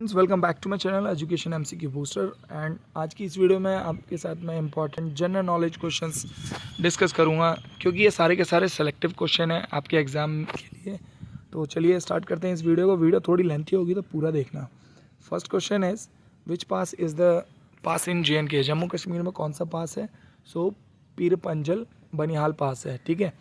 Welcome back to my channel education MCQ booster. And आज की इस वीडियो में आपके साथ मैं important general knowledge questions discuss करूंगा, क्योंकि ये सारे के सारे सेलेक्टिव क्वेश्चन हैं आपके एग्ज़ाम के लिए। तो चलिए स्टार्ट करते हैं इस वीडियो को। वीडियो थोड़ी लेंथी होगी तो पूरा देखना। First question is which pass is the pass in JNK? Jammu Kashmir में कौन सा पास है? सो पीर पंजल बनिहाल पास है। ठीक है,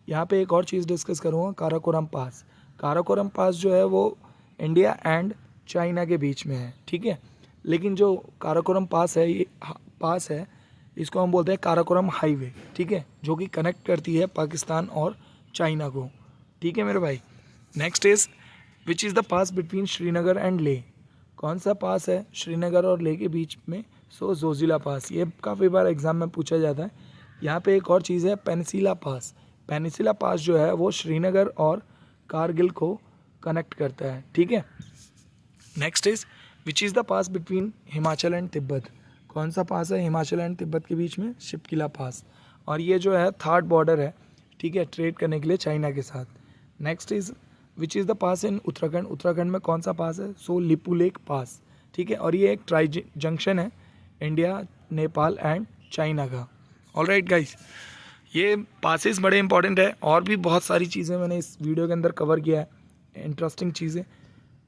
यहाँ पे एक और चीज़ डिस्कस करूँगा, काराकोरम पास। काराकोरम पास जो है वो इंडिया एंड चाइना के बीच में है। ठीक है, लेकिन जो काराकोरम पास है, ये पास है, इसको हम बोलते हैं काराकोरम हाईवे। ठीक है, जो कि कनेक्ट करती है पाकिस्तान और चाइना को। ठीक है मेरे भाई। Next is which is the pass between Srinagar and Leh? कौन सा पास है श्रीनगर और लेह के बीच में? सो जोजिला पास। ये काफ़ी बार एग्जाम में पूछा जाता है। यहाँ पे एक और चीज़ है, पेनिसिला पास। पेनिसिला पास जो है वो श्रीनगर और कारगिल को कनेक्ट करता है। ठीक है। Next is which is the pass between Himachal and Tibet? कौन सा पास है हिमाचल एंड तिब्बत के बीच में? शिपकिला पास। और ये जो है थर्ड बॉर्डर है, ठीक है, ट्रेड करने के लिए चाइना के साथ। Next is which is the pass in Uttarakhand? Uttarakhand में कौन सा पास है? सो लिपुलेख पास। ठीक है, और ये एक ट्राई जंक्शन है इंडिया, नेपाल एंड चाइना का। ऑलराइट गाइस, ये पासेस बड़े इंपॉर्टेंट है, और भी बहुत सारी चीज़ें मैंने इस वीडियो के अंदर कवर किया है, इंटरेस्टिंग चीज़ें।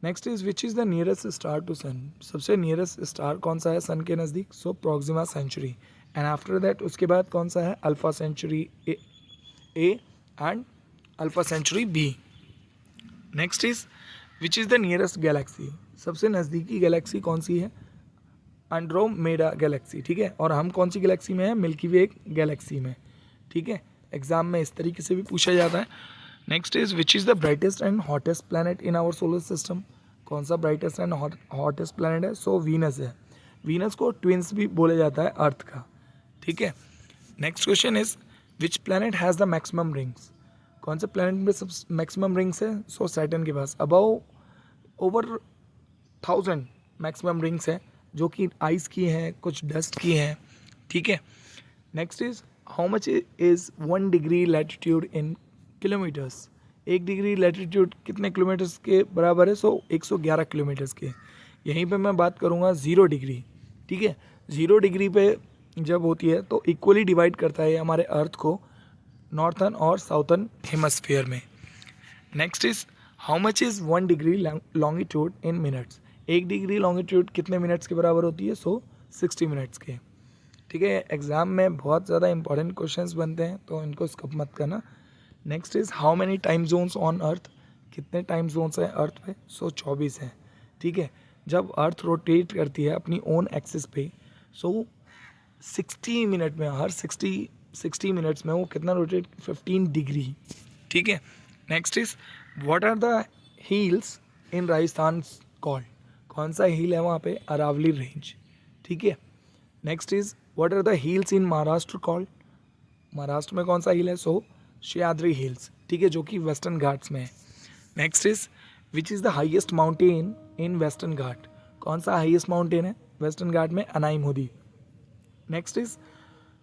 Next is which is the nearest star to sun? सबसे नियरेस्ट स्टार कौन सा है सन के नज़दीक? So Proxima Centauri. And after that उसके बाद कौन सा है? Alpha Centauri A and Alpha Centauri B. Next is which is the nearest galaxy? सबसे नज़दीकी गैलेक्सी कौन सी है? Andromeda galaxy. ठीक है, और हम कौन सी गैलेक्सी में है? मिल्की वे गैलेक्सी में। ठीक है, एग्जाम में इस तरीके से भी पूछा जाता है। Next is which is the brightest and hottest planet in our solar system? कौन सा ब्राइटेस्ट एंड हॉटेस्ट प्लैनेट है? सो वीनस है। वीनस को ट्विंस भी बोला जाता है अर्थ का। ठीक है। Next question is which planet has the maximum rings? कौन से प्लैनेट में सब मैक्सिमम रिंग्स है? सो सैटर्न के पास अबाउ ओवर 1000 मैक्सिमम रिंग्स है, जो कि आइस की हैं, कुछ डस्ट की हैं। ठीक है। Next is how much is 1 degree latitude in kilometres? 1 degree latitude कितने किलोमीटर्स के बराबर है? सो 111 किलोमीटर्स के। यहीं पे मैं बात करूँगा 0 डिग्री। ठीक है, 0 डिग्री पे जब होती है तो इक्वली डिवाइड करता है हमारे अर्थ को नॉर्थन और साउथर्न हेमस्फीयर में। Next is how much is 1 degree longitude in minutes? 1 degree longitude कितने मिनट्स के बराबर होती है? सो 60 मिनट्स के। ठीक है, एग्जाम में बहुत ज़्यादा इंपॉर्टेंट क्वेश्चंस बनते हैं, तो इनको स्किप मत करना। Next is how many time zones on earth? कितने टाइम जोन्स हैं अर्थ पे? सो 24 हैं। ठीक है, जब अर्थ रोटेट करती है अपनी ओन एक्सिस पे, सो 60 मिनट में, हर 60 मिनट्स में वो कितना रोटेट? 15 डिग्री। ठीक है। Next is what are the hills in Rajasthan called? कौन सा हिल है वहाँ पे? अरावली रेंज। ठीक है। Next is what are the hills in Maharashtra called? Maharashtra में कौन सा हिल है? So Sahyadri hills. ठीक है, जो कि वेस्टर्न घाट्स में है। Next is which is the highest mountain in Western Ghat? कौन सा हाइएस्ट माउंटेन है वेस्टर्न घाट में? Anamudi. Next is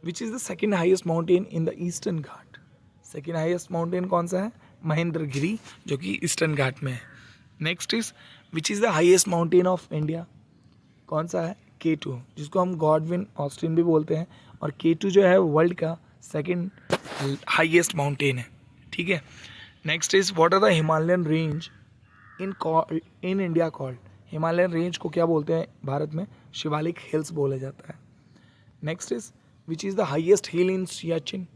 which is the second highest mountain in the eastern Ghat? Second highest mountain कौन सा है? महेंद्रगिरी, जो कि ईस्टर्न घाट में है। Next is which is the highest mountain of India? कौन सा है? K2, जिसको हम गॉडविन ऑस्टिन भी बोलते हैं। और K2 जो है वर्ल्ड का सेकंड हाईएस्ट माउंटेन है। ठीक है। Next is what are the Himalayan range in India called? Himalayan range को क्या बोलते हैं भारत में? शिवालिक हिल्स बोला जाता है। Next is which is the highest hill in Siachen?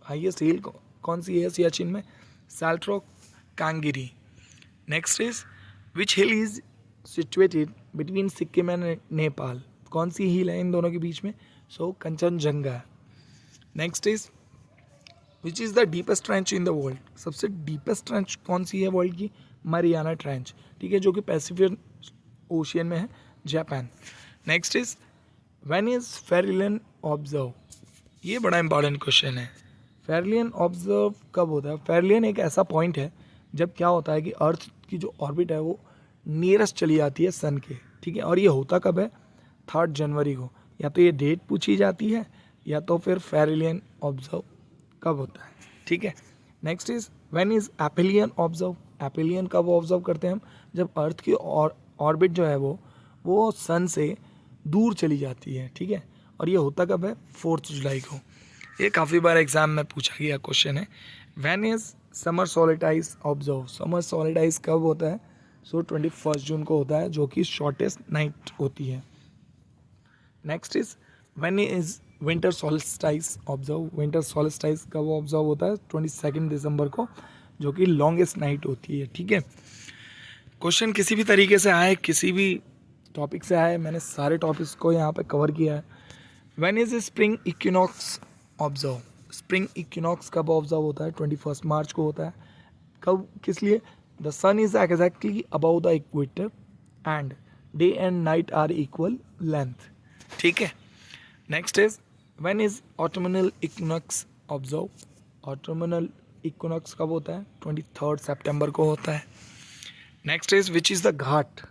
Highest hill कौन सी है सियाचिन में? Saltoro Kangri. Next is which hill is situated between Sikkim and Nepal? कौन सी हिल है इन दोनों के बीच में? So Kangchenjunga. Next is which is the deepest trench in the world? सबसे डीपेस्ट ट्रेंच कौन सी है वर्ल्ड की? Mariana trench. ठीक है, जो कि पैसिफिक ओशियन में है, Japan. Next is when is perihelion observe? ये बड़ा इंपॉर्टेंट क्वेश्चन है। फेरिलियन ऑब्जर्व कब होता है? फेरिलियन एक ऐसा पॉइंट है जब क्या होता है कि अर्थ की जो ऑर्बिट है वो नियरेस्ट चली जाती है सन के। ठीक है, और ये होता कब है? 3 जनवरी को। या तो ये डेट पूछी जाती है, या तो फिर फेरिलियन ऑब्जर्व कब होता है। ठीक है। Next is when is aphelion observe? Aphelion कब ऑब्जर्व करते हैं हम? जब अर्थ की और ऑर्बिट जो है वो सन से दूर चली जाती है, ठीक है। और ये होता कब है? 4 जुलाई को। ये काफ़ी बार एग्जाम में पूछा गया क्वेश्चन है। When is summer solstice observe? Summer solstice कब होता है? सो 21 जून को होता है, जो कि शॉर्टेस्ट नाइट होती है। Next is when is winter solstice observe? Winter solstice कब ऑब्जर्व होता है? 22 दिसंबर को, जो कि लॉन्गेस्ट नाइट होती है, ठीक है। क्वेश्चन किसी भी तरीके से आए, किसी भी टॉपिक से आए, मैंने सारे टॉपिक्स को यहाँ पे कवर किया है। When is spring equinox observe? Spring equinox कब ऑब्जर्व होता है? 21 मार्च को होता है। कब, किस लिए? The sun is exactly above the equator and day and night are equal length, ठीक है। Next is when is autumnal equinox observe? Autumnal equinox कब होता है? 23 सितंबर को होता है। Next is which is the ghat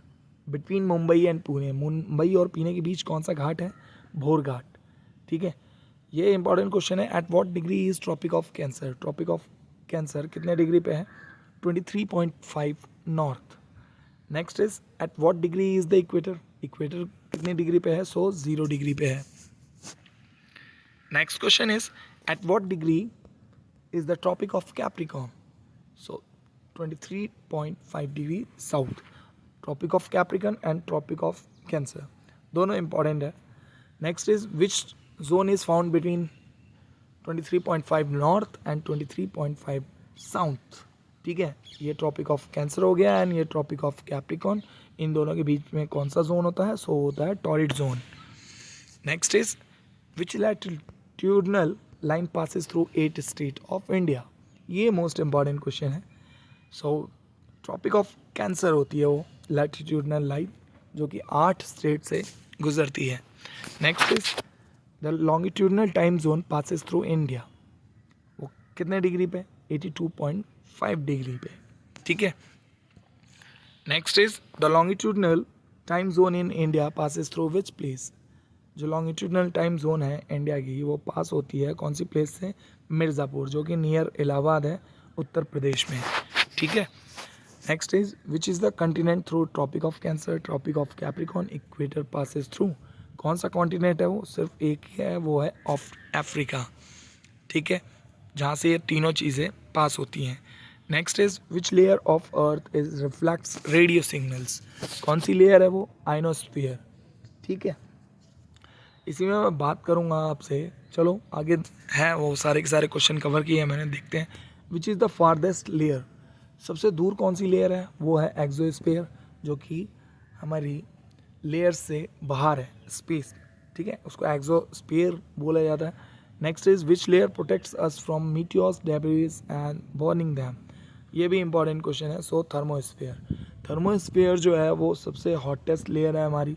between Mumbai and Pune? Mumbai और पुणे के बीच कौन सा घाट है? भोर घाट, ठीक है। ये इंपॉर्टेंट क्वेश्चन है। At what degree is Tropic of Cancer? Tropic of Cancer कितने डिग्री पे है? 23.5 north. Next is at what degree is the equator? Equator कितनी डिग्री पे है? सो 0 डिग्री पे है। Next question is at what degree is the Tropic of Capricorn? So 23.5 degree south. Tropic of Capricorn and Tropic of Cancer दोनों important है। Next is which zone is found between 23.5 north and 23.5 south, ठीक है। ये tropic of cancer हो गया and ये tropic of Capricorn. इन दोनों के बीच में कौन सा जोन होता है? सो होता है torrid zone. Next is which latitudinal line passes through 8 state of India? ये मोस्ट इंपॉर्टेंट क्वेश्चन है। सो ट्रॉपिक ऑफ कैंसर होती है वो लैटिट्यूडनल लाइन, जो कि 8 स्टेट से गुजरती है। Next is the longitudinal time zone passes through India, वो कितने डिग्री पे? 82.5 डिग्री पे, ठीक है। Next is the longitudinal time zone in India passes through which place? जो लॉन्गिट्यूडनल टाइम जोन है इंडिया की, वो पास होती है कौन सी प्लेस से? मिर्ज़ापुर, जो कि नियर इलाहाबाद है, उत्तर प्रदेश में, ठीक है। Next is which is the continent through Tropic of Cancer? Tropic of Capricorn equator passes through. कौन सा कॉन्टिनेंट है वो? सिर्फ एक ही है, वो है ऑफ अफ्रीका, ठीक है, जहाँ से ये तीनों चीज़ें पास होती हैं। Next is which layer of earth is reflects radio signals? कौन सी लेयर है वो? आइनोस्फीयर, ठीक है। इसी में मैं बात करूँगा आपसे। चलो आगे है, वो सारे के सारे क्वेश्चन कवर किए हैं मैंने, देखते हैं। विच इज़ द फारदेस्ट लेयर? सबसे दूर कौन सी लेयर है? वो है एक्सोस्फीयर, जो कि हमारी लेयर से बाहर है, स्पेस, ठीक है, उसको एक्सोस्फीयर बोला जाता है। Next is which layer protects us from meteors, debris and burning them? ये भी इंपॉर्टेंट क्वेश्चन है। सो थर्मोस्फीयर। थर्मोस्फीयर जो है वो सबसे हॉटेस्ट लेयर है हमारी,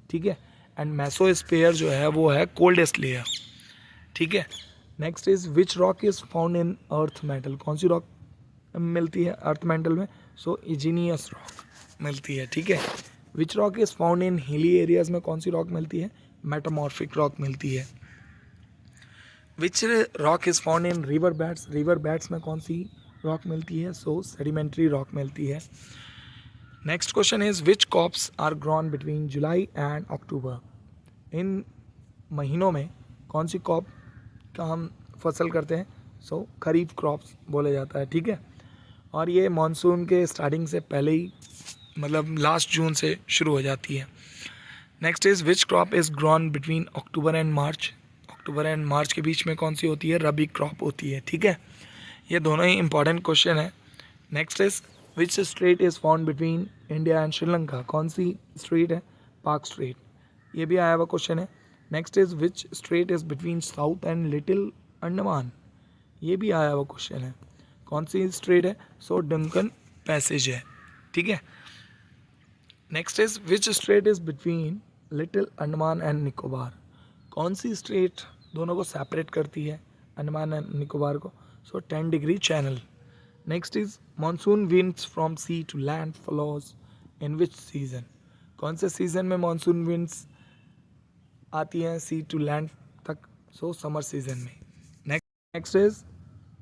ठीक है। एंड मेसोस्फीयर जो है वो है कोल्डेस्ट लेयर, ठीक है। Next is which rock is found in earth metal? कौन सी रॉक मिलती है अर्थ मेटल में? सो इग्नियस रॉक मिलती है, ठीक है। Which rock is found in hilly areas में कौन सी रॉक मिलती है? मेटामॉर्फिक रॉक मिलती है। Which rock is found in river beds? River beds में कौन सी रॉक मिलती है? सो सेडिमेंट्री रॉक मिलती है। Next question is which crops are grown between July and October? इन महीनों में कौन सी क्रॉप का हम फसल करते हैं? सो खरीफ क्रॉप्स बोला जाता है, ठीक है। और ये मानसून के स्टार्टिंग से पहले ही, मतलब लास्ट जून से शुरू हो जाती है। Next is which crop is grown between October and March? October and March के बीच में कौन सी होती है? रबी क्रॉप होती है, ठीक है। ये दोनों ही इंपॉर्टेंट क्वेश्चन है। Next is which straight is found between India and Sri Lanka? कौन सी स्ट्रेट है? पाक स्ट्रेट, ये भी आया हुआ क्वेश्चन है। Next is which straight is between south and little Andaman? ये भी आया हुआ क्वेश्चन है। कौन सी स्ट्रेट है? सो डंकन पैसेज है, ठीक है। Next is which straight is between little Andaman and Nicobar? कौन सी स्ट्रेट दोनों को सेपरेट करती है, अंडमान एंड निकोबार को? So 10 degree channel. Next is monsoon winds from sea to land flows in which season? कौन से सीजन में मानसून विंड्स आती हैं सी टू लैंड तक? सो समर सीजन में। नेक्स्ट इज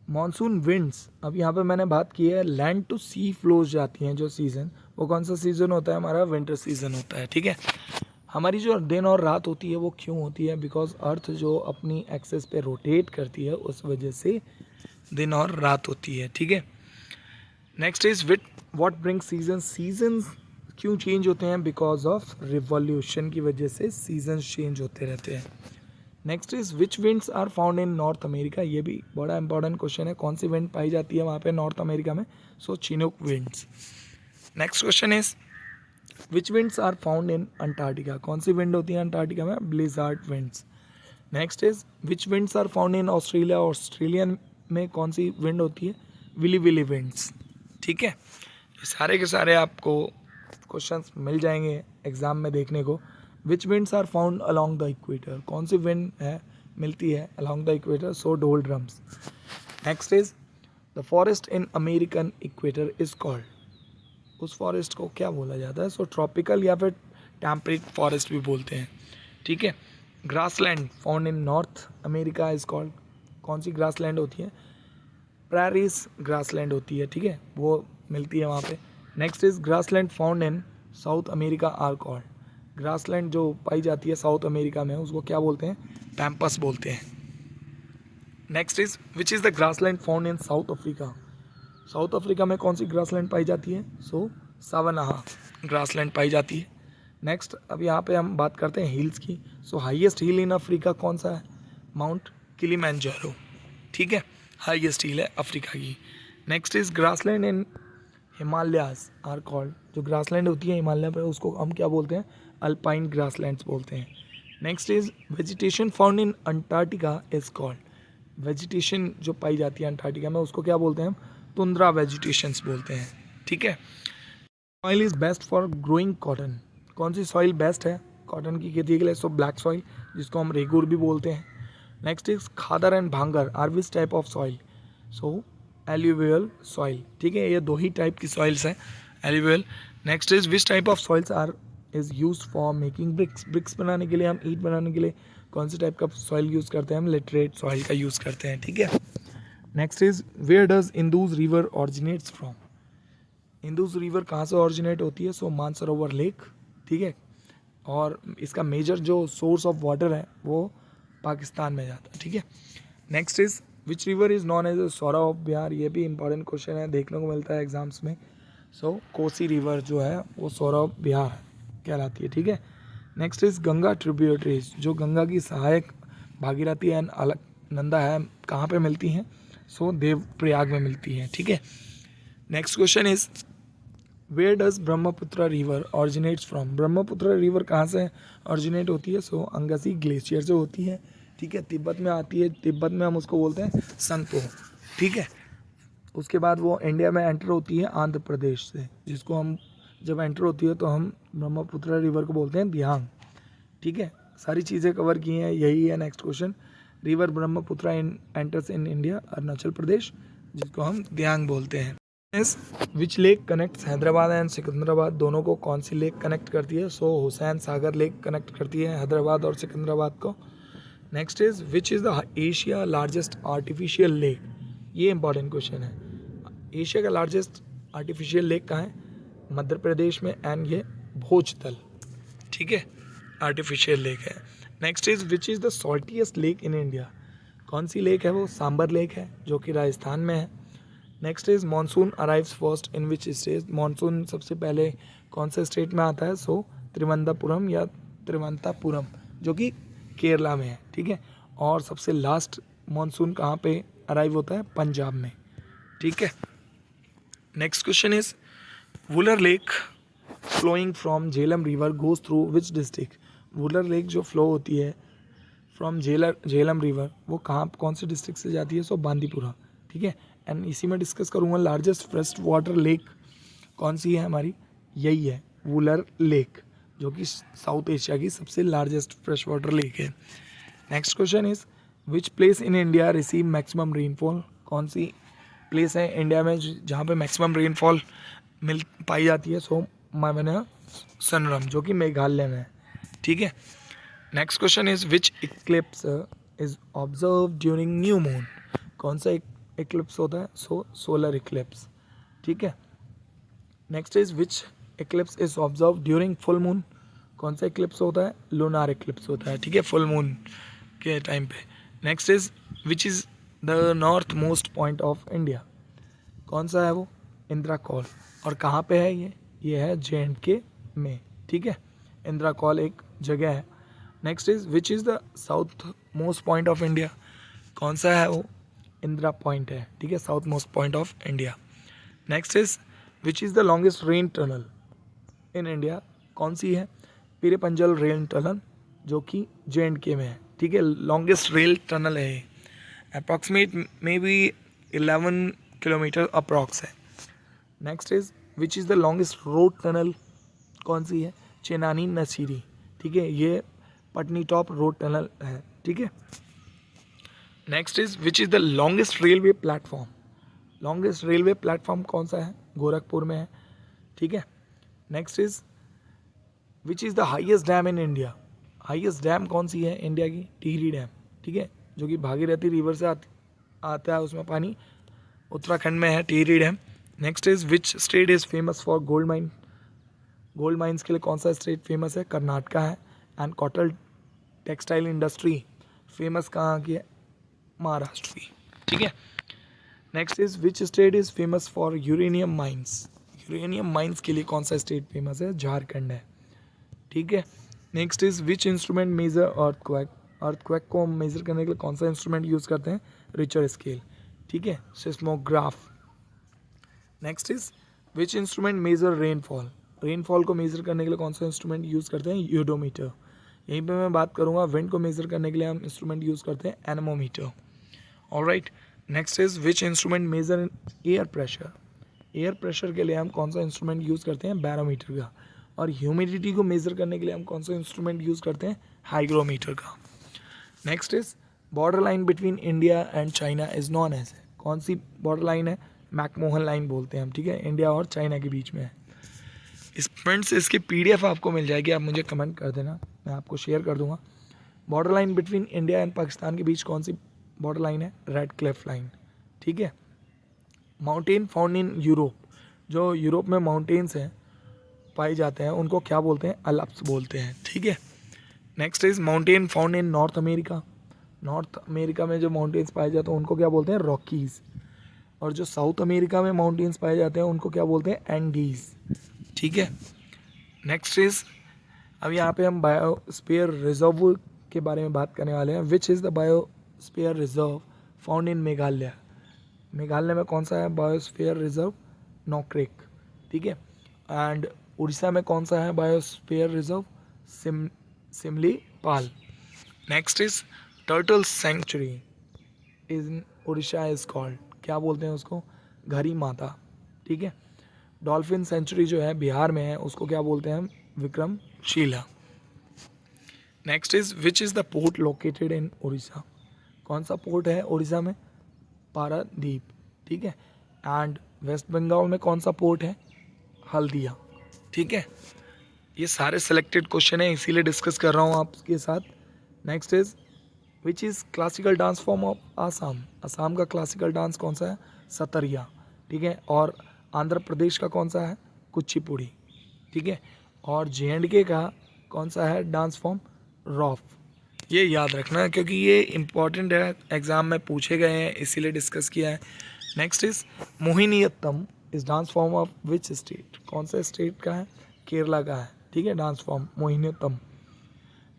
मॉनसून विंड्स, अब यहाँ पे मैंने बात की है लैंड टू सी फ्लोज जाती हैं जो सीज़न, वो कौन सा सीज़न होता है? हमारा विंटर सीज़न होता है, ठीक है। हमारी जो दिन और रात होती है वो क्यों होती है? बिकॉज अर्थ जो अपनी एक्सेस पे रोटेट करती है उस वजह से दिन और रात होती है, ठीक है। Next is with what bring season, seasons क्यों चेंज होते हैं? बिकॉज ऑफ रिवॉल्यूशन की वजह से सीजन्स चेंज होते रहते हैं। Next is which winds are found in North America, ये भी बड़ा इंपॉर्टेंट क्वेश्चन है, कौन सी विंड पाई जाती है वहाँ पे नॉर्थ अमेरिका में? So Chinook winds. Next question is which winds are found in Antarctica, कौन सी विंड होती है अंटार्कटिका में? Blizzard winds. Next is which winds are found in Australia, Australian में कौन सी विंड होती है? विली विली विंड्स, ठीक है। ये सारे के सारे आपको क्वेश्चंस मिल जाएंगे एग्जाम में देखने को। Which winds are found along the equator, कौन सी विंड है मिलती है along the equator? So doldrums. Next is the forest in American equator is called, उस फॉरेस्ट को क्या बोला जाता है? सो ट्रॉपिकल या फिर टेम्परेट फॉरेस्ट भी बोलते हैं, ठीक है। Grassland found in North America is called, कौन सी ग्रासलैंड होती है? प्रेरीज ग्रासलैंड होती है, ठीक है, वो मिलती है वहाँ पे। Next is grassland found in South America are called, grassland जो पाई जाती है साउथ अमेरिका में उसको क्या बोलते हैं? पैम्पस बोलते हैं। Next is which is the grassland found in south Africa, south Africa में कौन सी ग्रासलैंड पाई जाती है? सो सावनाहा ग्रासलैंड पाई जाती है। नेक्स्ट अब यहाँ पे हम बात करते हैं हिल्स की। सो हाईएस्ट हिल इन अफ्रीका कौन सा है? माउंट किलिमंजारो, ठीक है, हाईएस्ट हिल है अफ्रीका की। Next is grassland in Himalayas are called, जो ग्रासलैंड होती है हिमालय पर उसको हम क्या बोलते हैं? अल्पाइन ग्रासलैंड्स बोलते हैं। Next is vegetation found in Antarctica is called, vegetation जो पाई जाती है अंटार्कटिका में उसको क्या बोलते हैं? हम तुंद्रा वेजिटेशंस बोलते हैं, ठीक है। Soil is best for growing cotton, कौन सी सॉइल बेस्ट है कॉटन की खेती के लिए? सो ब्लैक सॉइल, जिसको हम रेगुर भी बोलते हैं। Next is khadar and bhangar are which type of soil? So alluvial soil, ठीक है, ये दो ही टाइप की सॉइल्स हैं, alluvial. Next is which type of soils are is use for making bricks, bricks बनाने के लिए, हम ईंट बनाने के लिए कौन सी टाइप का सॉइल यूज़ करते हैं? हम लिटरेट सॉइल का यूज़ करते हैं, ठीक है। Next is where does Indus river originates from, Indus river कहाँ से ऑरिजिनेट होती है? सो मानसरोवर लेक, ठीक है, और इसका मेजर जो सोर्स ऑफ वाटर है वो पाकिस्तान में जाता है, ठीक है। Next is which river is known as sorrow of Bihar, ये भी इंपॉर्टेंट क्वेश्चन है, देखने को मिलता है एग्जाम्स में। सो कोसी रिवर जो है वो सौरा ऑफ बिहार कहलाती है, ठीक है। नेक्स्ट इज गंगा ट्रिब्यूटरीज, जो गंगा की सहायक भागीरथी एंड अलकनंदा है, कहाँ पे मिलती हैं? सो देवप्रयाग में मिलती हैं, ठीक है। Next question is where does Brahmaputra river originates from, Brahmaputra river कहाँ से ऑरिजिनेट होती है? सो अंगसी ग्लेशियर से होती है, ठीक है, तिब्बत में आती है, तिब्बत में हम उसको बोलते हैं संगपो, ठीक है। उसके बाद वो इंडिया में एंटर होती है आंध्र प्रदेश से, जिसको हम जब एंटर होती है तो हम ब्रह्मपुत्र रिवर को बोलते हैं दियांग, ठीक है। सारी चीज़ें कवर की हैं, यही है next question. River Brahmaputra enters in India Arunachal Pradesh, जिसको हम दियांग बोलते हैं। Which lake connects Hyderabad and Secunderabad, दोनों को कौन सी लेक कनेक्ट करती है? So Hussain Sagar lake connect करती है हैदराबाद और सिकंदराबाद को। Next is which is the Asia largest artificial lake, ये इंपॉर्टेंट क्वेश्चन है। एशिया का लार्जेस्ट आर्टिफिशियल लेक कहाँ है? मध्य प्रदेश में, एंड ये भोजतल, ठीक है, आर्टिफिशियल लेक है। Next is which is the saltiest lake in India, कौन सी लेक है? वो सांबर लेक है जो कि राजस्थान में है। Next is monsoon arrives first in which state, monsoon सबसे पहले कौन से स्टेट में आता है? सो त्रिवंतपुरम या त्रिवंतापुरम, जो कि केरला में है, ठीक है। और सबसे लास्ट मानसून कहाँ पे अराइव होता है? पंजाब में, ठीक है। Next question is Wular lake flowing from Jhelum river goes through which district, Wular lake जो फ्लो होती है फ्रॉम झेलम रिवर वो कहाँ कौन से डिस्ट्रिक्ट से जाती है? सो बांदीपुरा, ठीक है। एंड इसी में डिस्कस करूँगा लार्जेस्ट फ्रेश वाटर लेक कौन सी है हमारी, यही है वुलर लेक, जो कि साउथ एशिया की सबसे लार्जेस्ट फ्रेश वाटर लेक है। Next question is which place in India receive maximum rainfall, कौन सी प्लेस है इंडिया में जहाँ पे मैक्सिमम रेनफॉल पाई जाती है? सो मावना सनरम, जो कि मेघालय में है, ठीक है। Next question is which Eclipse is observe during new moon, कौन सा इक्लिप्स होता है, सो सोलर इक्लिप्स, ठीक है। Next is which Eclipse is observe during full moon, कौन सा इक्लिप्स होता है, लूनार इक्लिप्स होता है, ठीक है, फुल मून के टाइम पे। Next is which is the north most point of India, कौन सा है वो, इंदिरा कॉल। और कहाँ पे है ये है JNK में, ठीक है, इंदिरा कॉल एक जगह है। Next is which is the south most point of India, कौन सा है वो, इंदिरा पॉइंट है, ठीक है, south most point of India. Next is which is the longest rain tunnel in India, कौन सी है, पीरे पंजल रेल टनल, जो कि JNK में है, ठीक है, लॉन्गेस्ट रेल टनल है ये, approximate may be 11 kilometre approx है। Next is which is the longest road tunnel, कौन सी है, चेनानी नसीरी, ठीक है, ये पटनी टॉप रोड टनल है, ठीक है। Next is which is the longest railway platform, longest railway platform कौन सा है, गोरखपुर में है, ठीक है। Next is which is the highest dam in India, highest dam कौन सी है इंडिया की, टिहरी डैम, ठीक है, जो कि भागीरथी रिवर से आता है उसमें पानी, उत्तराखंड में है Tehri dam. Next is which state is famous for gold mine, gold mines के लिए कौन सा स्टेट फेमस है, कर्नाटका है। And cotton textile industry famous कहाँ की है, महाराष्ट्र की, ठीक है। Next is which state is famous for uranium mines, uranium mines के लिए कौन सा स्टेट फेमस है, झारखंड है, ठीक है। Next is which instrument major earthquake, earthquake को मेजर करने के लिए कौन सा इंस्ट्रूमेंट यूज़ करते हैं, रिचर स्केल, ठीक है, seismograph. Next is which instrument major rainfall, rainfall को मेजर करने के लिए कौन सा इंस्ट्रूमेंट यूज़ करते हैं, यूडोमीटर। यहीं पे मैं बात करूँगा विंड को मेजर करने के लिए हम इंस्ट्रूमेंट यूज़ करते हैं anemometer, alright. Next is which instrument major air pressure, air pressure के लिए हम कौन सा इंस्ट्रूमेंट यूज़ करते हैं, बैरोमीटर का। और ह्यूमिडिटी को मेजर करने के लिए हम कौन सा इंस्ट्रूमेंट यूज़ करते हैं, हाइग्रोमीटर का। Next is border line between India and China is known as, कौन सी बॉर्डर लाइन है, मैकमोहन लाइन बोलते हैं हम, ठीक है, इंडिया और चाइना के बीच में है। इस फ्रेंड्स इसकी PDF आपको मिल जाएगी, आप मुझे कमेंट कर देना, मैं आपको शेयर कर दूंगा। Border line between India and Pakistan के बीच कौन सी बॉर्डर लाइन है, रेड क्लिफ लाइन, ठीक है। माउंटेन फाउंड इन यूरोप, जो यूरोप में माउंटेन्स हैं पाए जाते हैं उनको क्या बोलते हैं, अलप्स बोलते हैं, ठीक है। Next is mountain found in North America, north America में जो माउंटेन्स पाए जाते हैं उनको क्या बोलते हैं, रॉकीज़। और जो साउथ अमेरिका में माउंटेन्स पाए जाते हैं उनको क्या बोलते हैं, एंडीज, ठीक है। नेक्स्ट इज अब यहाँ पे हम बायोस्फीयर रिजर्व के बारे में बात करने वाले हैं। विच is the biosphere reserve found in Meghalaya, Meghalaya में कौन सा है बायोस्फीयर रिजर्व, नोक्रेक, ठीक है। एंड उड़ीसा में कौन सा है biosphere reserve, Similipal. Next is turtle sanctuary in Orissa is called, क्या बोलते हैं उसको, घरी माता, ठीक है। डॉल्फिन सेंचुरी जो है बिहार में है उसको क्या बोलते हैं हम, Vikramshila. Next is which is the port located in Orissa, कौन सा पोर्ट है उड़ीसा में, पारादीप, ठीक है। एंड वेस्ट बंगाल में कौन सा पोर्ट है, हल्दिया, ठीक है। ये सारे सेलेक्टेड क्वेश्चन है इसीलिए डिस्कस कर रहा हूँ आपके साथ। Next is which is classical dance form of Assam, Assam का क्लासिकल डांस कौन सा है, सतरिया, ठीक है। और आंध्र प्रदेश का कौन सा है, कुचिपुड़ी, ठीक है। और JNK का कौन सा है डांस फॉर्म, रॉफ। ये याद रखना है क्योंकि ये इंपॉर्टेंट है, एग्ज़ाम में पूछे गए हैं इसीलिए डिस्कस किया है। Next is Mohiniyattam is dance form of which state, कौन सा स्टेट का है, केरला का है, ठीक है, dance form Mohiniyattam.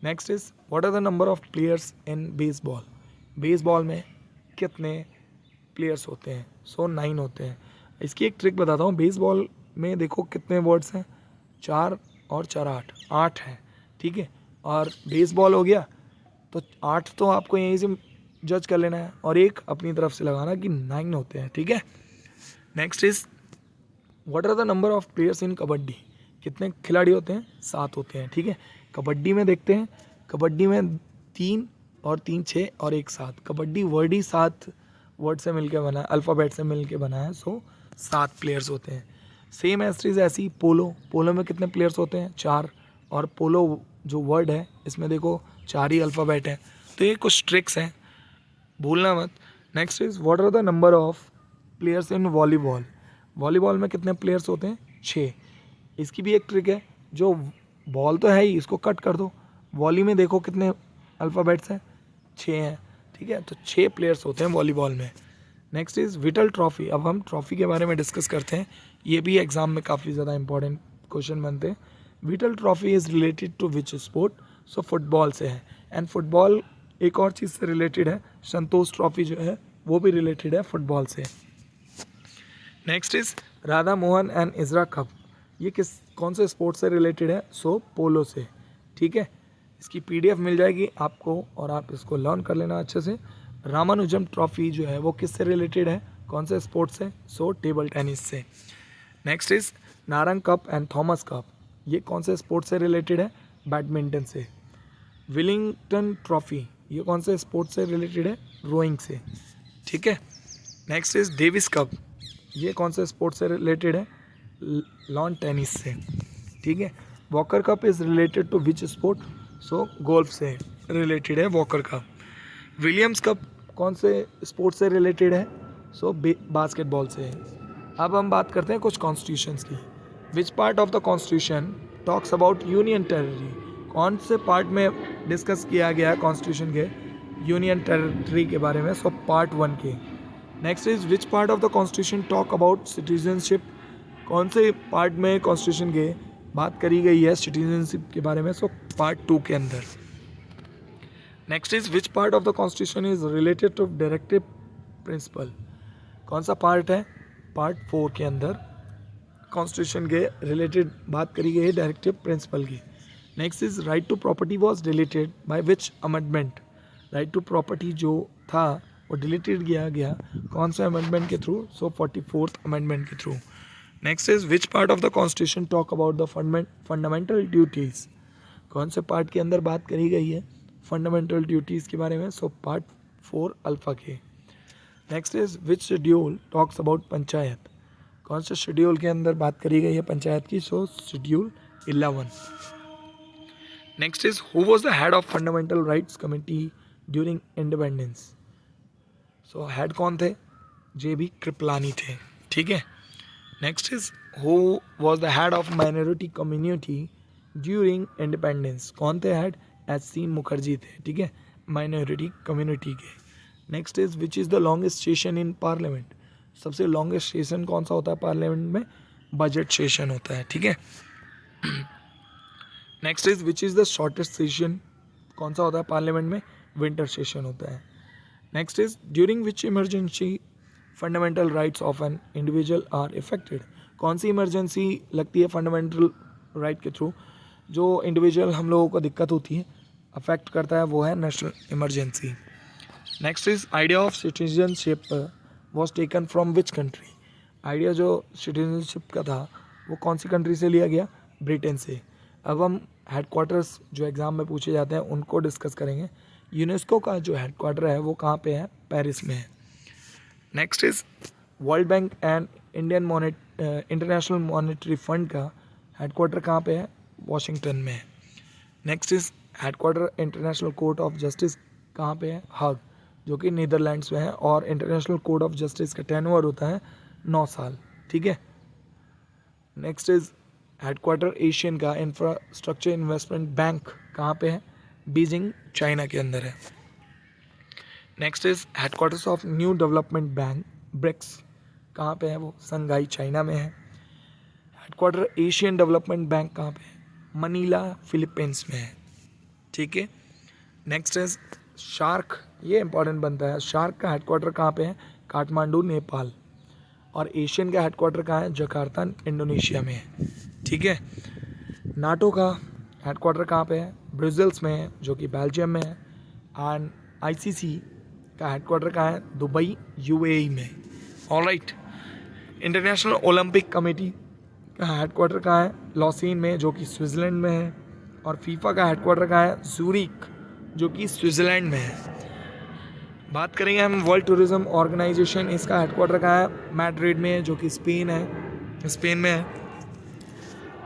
Next is what are the number of players in baseball, baseball में कितने प्लेयर्स होते हैं, 9 होते हैं। इसकी एक ट्रिक बताता हूँ, बेसबॉल में देखो कितने वर्ड्स हैं, 4 और 4 8 है, ठीक है। और बेसबॉल हो गया तो 8 तो आपको यहीं से जज कर लेना है और एक अपनी तरफ से लगाना कि 9 होते हैं, ठीक है। Next is what are the number of players in kabaddi, कितने खिलाड़ी होते हैं, 7 होते हैं, ठीक है। कबड्डी में देखते हैं, कबड्डी में 3 और 3 6 और 1 7, कबड्डी वर्ड ही 7 वर्ड से मिलके बना है, अल्फ़ाबेट से मिलके बना है, सो 7 प्लेयर्स होते हैं। सेम एस्ट्रीज ऐसी पोलो, पोलो में कितने प्लेयर्स होते हैं, 4। और पोलो जो वर्ड है इसमें देखो 4 ही अल्फ़ाबेट हैं। तो ये कुछ ट्रिक्स हैं, भूलना मत। Next is what are the number of players in volleyball. Volleyball में कितने प्लेयर्स होते हैं? 6। इसकी भी एक ट्रिक है, जो बॉल तो है ही, इसको कट कर दो, वॉली में देखो कितने अल्फ़ाबेट्स हैं? 6 हैं, ठीक है। तो 6 प्लेयर्स होते हैं वॉलीबॉल में। Next is whittle trophy. अब हम ट्रॉफी के बारे में डिस्कस करते हैं, ये भी एग्जाम में काफ़ी ज़्यादा इंपॉर्टेंट क्वेश्चन बनते हैं। Vittal Trophy is related to which sport? So football से है, एंड फुटबॉल एक और चीज़ से रिलेटेड है, संतोष ट्रॉफी जो है वो भी रिलेटेड है फुटबॉल से। Next is Radha Mohan and Ezra cup, ये कौन से स्पोर्ट से रिलेटेड है? सो पोलो से, ठीक है। इसकी पीडीएफ मिल जाएगी आपको और आप इसको लर्न कर लेना अच्छे से। रामानुजम ट्रॉफी जो है वो किससे रिलेटेड है? कौन से स्पोर्ट से? सो टेबल टेनिस से। Next is Narang cup and Thomas cup, ये कौन से स्पोर्ट से रिलेटेड है? बैडमिंटन से। विलिंगटन ट्रॉफी, ये कौन से स्पोर्ट से रिलेटेड है? रोइंग से, ठीक है। नेक्स्ट इज डेविस कप, ये कौन से स्पोर्ट से रिलेटेड है? लॉन टेनिस से, ठीक है। Walker Cup is related to which sport? So golf से रिलेटेड है वॉकर कप। विलियम्स कप कौन से स्पोर्ट से रिलेटेड है? सो बास्केटबॉल से। अब हम बात करते हैं कुछ कॉन्स्टिट्यूशंस की। विच part of the constitution talks about union territory, कौन से पार्ट में डिस्कस किया गया कॉन्स्टिट्यूशन के यूनियन टेरिटरी के बारे में? सो पार्ट 1 के। Next is which part of the constitution talk about citizenship, कौन से पार्ट में कॉन्स्टिट्यूशन के बात करी गई है सिटीजनशिप के बारे में? सो पार्ट 2 के अंदर। Next is which part of the constitution is related to directive principle, कौन सा पार्ट है? पार्ट 4 के अंदर कॉन्स्टिट्यूशन के रिलेटेड बात करी गई है डायरेक्टिव प्रिंसिपल की। Next is right to property was deleted by which amendment, right to property जो था वो डिलीटेड किया गया कौन से अमेंडमेंट के थ्रू? सो 44th अमेंडमेंट के through. Next is which part of the constitution talk about the fundamental duties, कौन से पार्ट के अंदर बात करी गई है फंडामेंटल ड्यूटीज़ के बारे में? सो पार्ट 4 अल्फा के। Next is which schedule talks about panchayat, कौन से शेड्यूल के अंदर बात करी गई है पंचायत की? सो schedule 11। Next is who was the head of fundamental rights committee during independence? So head कौन थे? JB कृपलानी थे, ठीक है। Next is who was the head of minority community during independence, कौन थे हेड? SC मुखर्जी थे, ठीक है, माइनॉरिटी कम्युनिटी के। Next is which is the longest session in parliament, सबसे लॉन्गेस्ट सेशन कौन सा होता है पार्लियामेंट में? बजट सेशन होता है, ठीक है। Next is which is the shortest session, कौन सा होता है पार्लियामेंट में? विंटर सेशन होता है। Next is during which emergency fundamental rights of an individual are affected, कौन सी इमरजेंसी लगती है फंडामेंटल राइट के थ्रू जो इंडिविजुअल हम लोगों को दिक्कत होती है, अफेक्ट करता है, वो है national emergency. Next is idea of citizenship was taken from which country, idea जो सिटीजनशिप का था वो कौन सी कंट्री से लिया गया? ब्रिटेन से। अब हम हेडक्वार्टर्स जो एग्ज़ाम में पूछे जाते हैं उनको डिस्कस करेंगे। यूनेस्को का जो हेडक्वार्टर है वो कहाँ पे है? पेरिस में है। Next is world bank and international monetary fund का हेडक्वार्टर कहाँ पे है? वॉशिंगटन में है। Next is headquarter international Court of justice कहाँ पे है? हाग, जो कि नीदरलैंड्स में है, और इंटरनेशनल कोर्ट ऑफ जस्टिस का टेन्योर होता है 9 साल, ठीक है। नेक्स्ट इज हेडक्वार्टर एशियन का इंफ्रास्ट्रक्चर इन्वेस्टमेंट बैंक कहाँ पे है? बीजिंग, चाइना के अंदर है। Next is headquarters of New Development Bank BRICS कहाँ पे है? वो संघाई, चाइना में है। हेडक्वार्टर एशियन डेवलपमेंट बैंक कहाँ पे है? मनीला, फिलीपींस में है, ठीक है। नेक्स्ट इज शार्क, ये इंपॉर्टेंट बनता है, शार्क का हेडक्वार्टर कहाँ पे है? काठमांडू, नेपाल। और एशियन का हेडक्वार्टर कहाँ है? जकार्ता, इंडोनेशिया में है, ठीक है। नाटो का हेडक्वार्टर कहाँ पे है? ब्रुसेल्स में है, जो कि बेल्जियम में है। एंड ICC का हेडक्वार्टर कहाँ है? दुबई, UAE में। ऑलराइट। इंटरनेशनल ओलंपिक कमेटी का हेडक्वार्टर कहाँ है? लॉसीन में, जो कि स्विट्ज़रलैंड में है। और फीफा का हेडक्वार्टर कहाँ है? ज़ूरिक, जो कि स्विट्ज़रलैंड में है। बात करेंगे हम वर्ल्ड टूरिज्म ऑर्गेनाइजेशन, इसका हेडक्वार्टर कहाँ है? मैड्रिड में, जो कि स्पेन में है।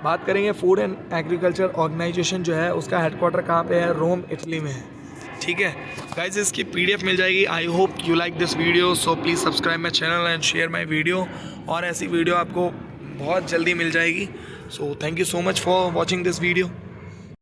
बात करेंगे फूड एंड एग्रीकल्चर ऑर्गेनाइजेशन जो है उसका हेडक्वार्टर कहाँ पे है? रोम, इटली में है, ठीक है गाइज, इसकी PDF मिल जाएगी। I hope you like this video, so please subscribe my channel and share my video. और ऐसी वीडियो आपको बहुत जल्दी मिल जाएगी। So thank you so much for watching this video.